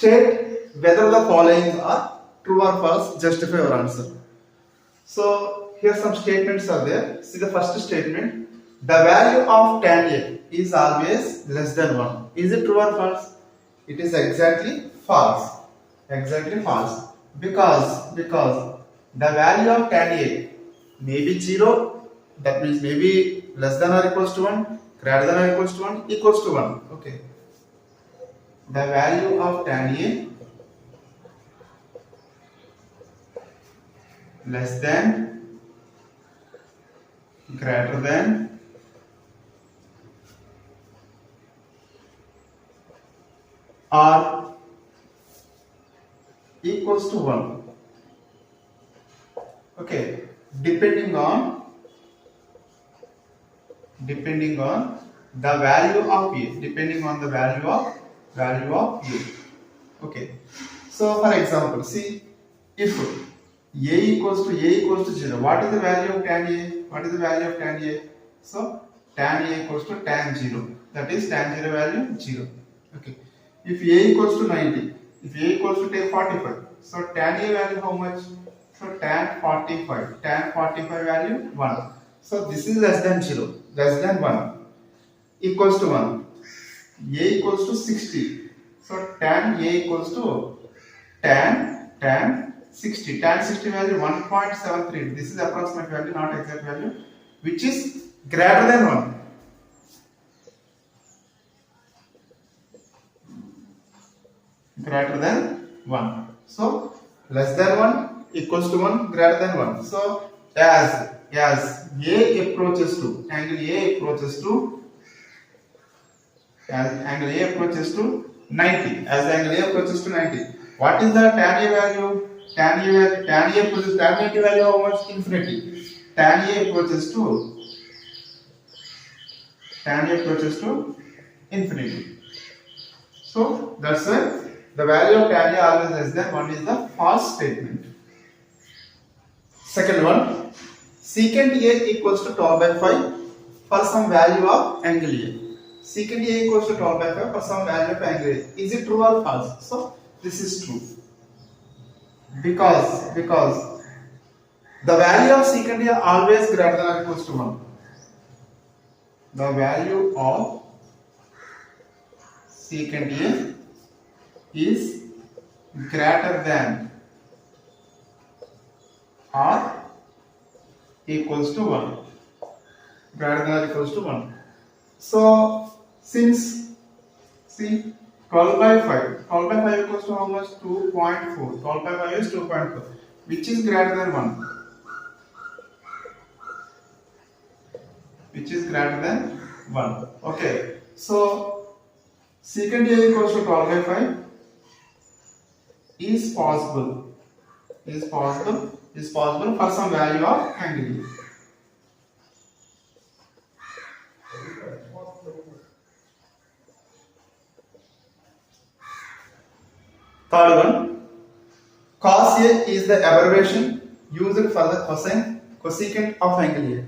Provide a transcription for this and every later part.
State whether the following are true or false. Justify your answer. So here some statements are there. See the first statement. The value of tan A is always less than 1. Is it true or false? It is exactly false. Exactly false. Because the value of tan A may be 0. That means maybe less than or equals to 1, greater than or equals to 1, equals to 1. Okay. The value of tan A less than, greater than, or equals to 1. Okay, depending on the value of A, depending on the value of A. Okay, so for example, see, if A equals to 0, what is the value of tan A? So tan A equals to tan 0, that is tan 0 value 0. Okay, if A equals to 90, if A equals to take 45, so tan A value how much? So tan 45 value 1. So this is less than 0, less than 1, equals to 1. A equals to 60. So tan A equals to tan 60. Tan 60 value 1.73. This is approximate value, not exact value, which is greater than 1. Greater than 1. So less than 1, equals to 1, greater than 1. So as A approaches to, angle A approaches to 90, as angle A approaches to 90, what is the tan A value? Tan A approaches value how much? Infinity. Tan A approaches to infinity. So that's why the value of tan A always less than 1 is the false statement. Second one, secant A equals to 12 by 5 for some value of angle A. Secant A equals to 12 by 5 for some value of angle A. Is it true or false? So this is true. Because the value of secant A always greater than or equals to 1. The value of secant A is greater than or equals to 1. Greater than or equals to 1. So since, see, 12 by 5 equals to how much? 2.4. 12 by 5 is 2.4, which is greater than 1. Which is greater than 1. Okay, so secant A equals to 12 by 5 is possible for some value of angle A. Third one, cos A is the abbreviation used for the cosecant of angle A.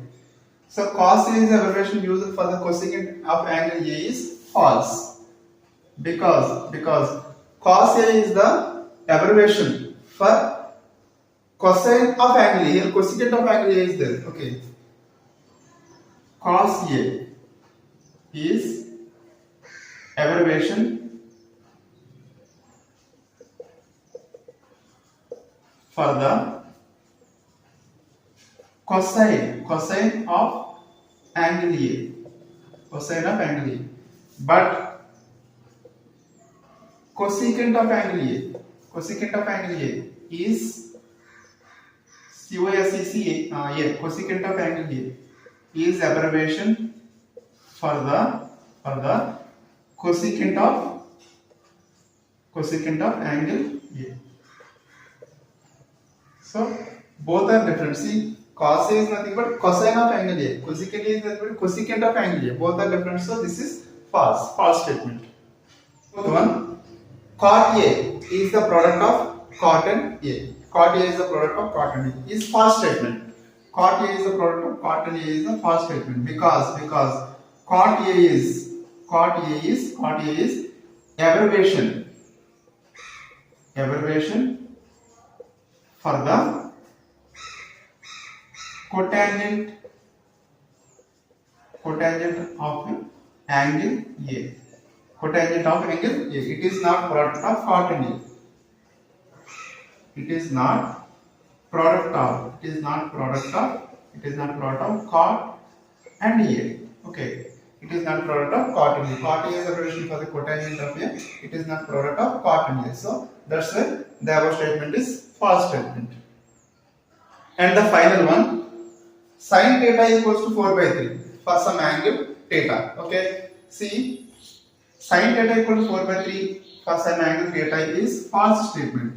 So cos A is the abbreviation used for the cosecant of angle A is false, because cos A is the abbreviation for cosine of angle A. Here cosecant of angle A is there. Okay, cos A is abbreviation for the cosine of angle A. Cosine of angle A. But cosecant of angle A is cosec A. Cosecant of angle A is abbreviation for the cosecant of angle A. So both are different. See, cos A is nothing but cosine of angle A. Cosecant A is nothing but cosecant of angle A. Both are different. So this is false statement. Fourth one, cot A is the product of cot and A. Cot A is the product of cot and A. Is false statement. Cot A is the product of cot and A is the false statement because cot A is abbreviation abbreviation for the cotangent of angle A. Cotangent of angle A. It is not product of cot and A. It is not product of. It is not product of cot and A. Okay. It is not product of cot and A. Cot A is abbreviation for the cotangent of A. It is not product of cot and A. So that's why the above statement is false statement. And the final one, sin theta equals to 4 by 3 for some angle theta. Okay. See, sin theta equals to 4 by 3 for some angle theta is false statement.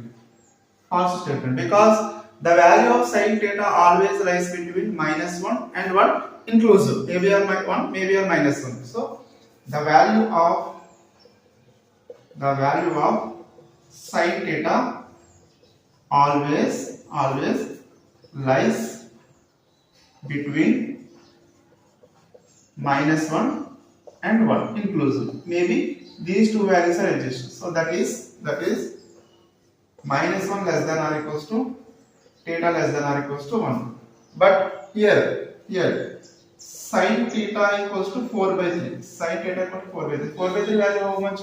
False statement, because the value of sin theta always lies between -1 and 1 inclusive, maybe or 1, maybe or -1. So the value of sin theta always lies between -1 and 1 inclusive. Maybe these two values are adjusted. So that is -1 less than or equals to theta less than or equals to 1. But here sin theta equals to 4 by 3. Sin theta equals to 4 by 3. 4 by 3 value how much?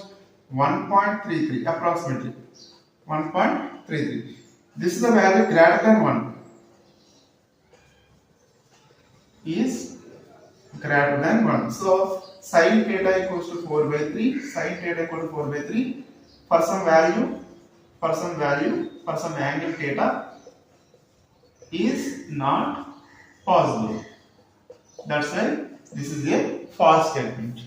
1.33 approximately. 1.33. This is the value greater than 1. Is greater than 1. So sin theta equals to 4 by 3. Sin theta equals to 4 by 3 for some value, for some angle theta is not possible. That's why this is a false statement.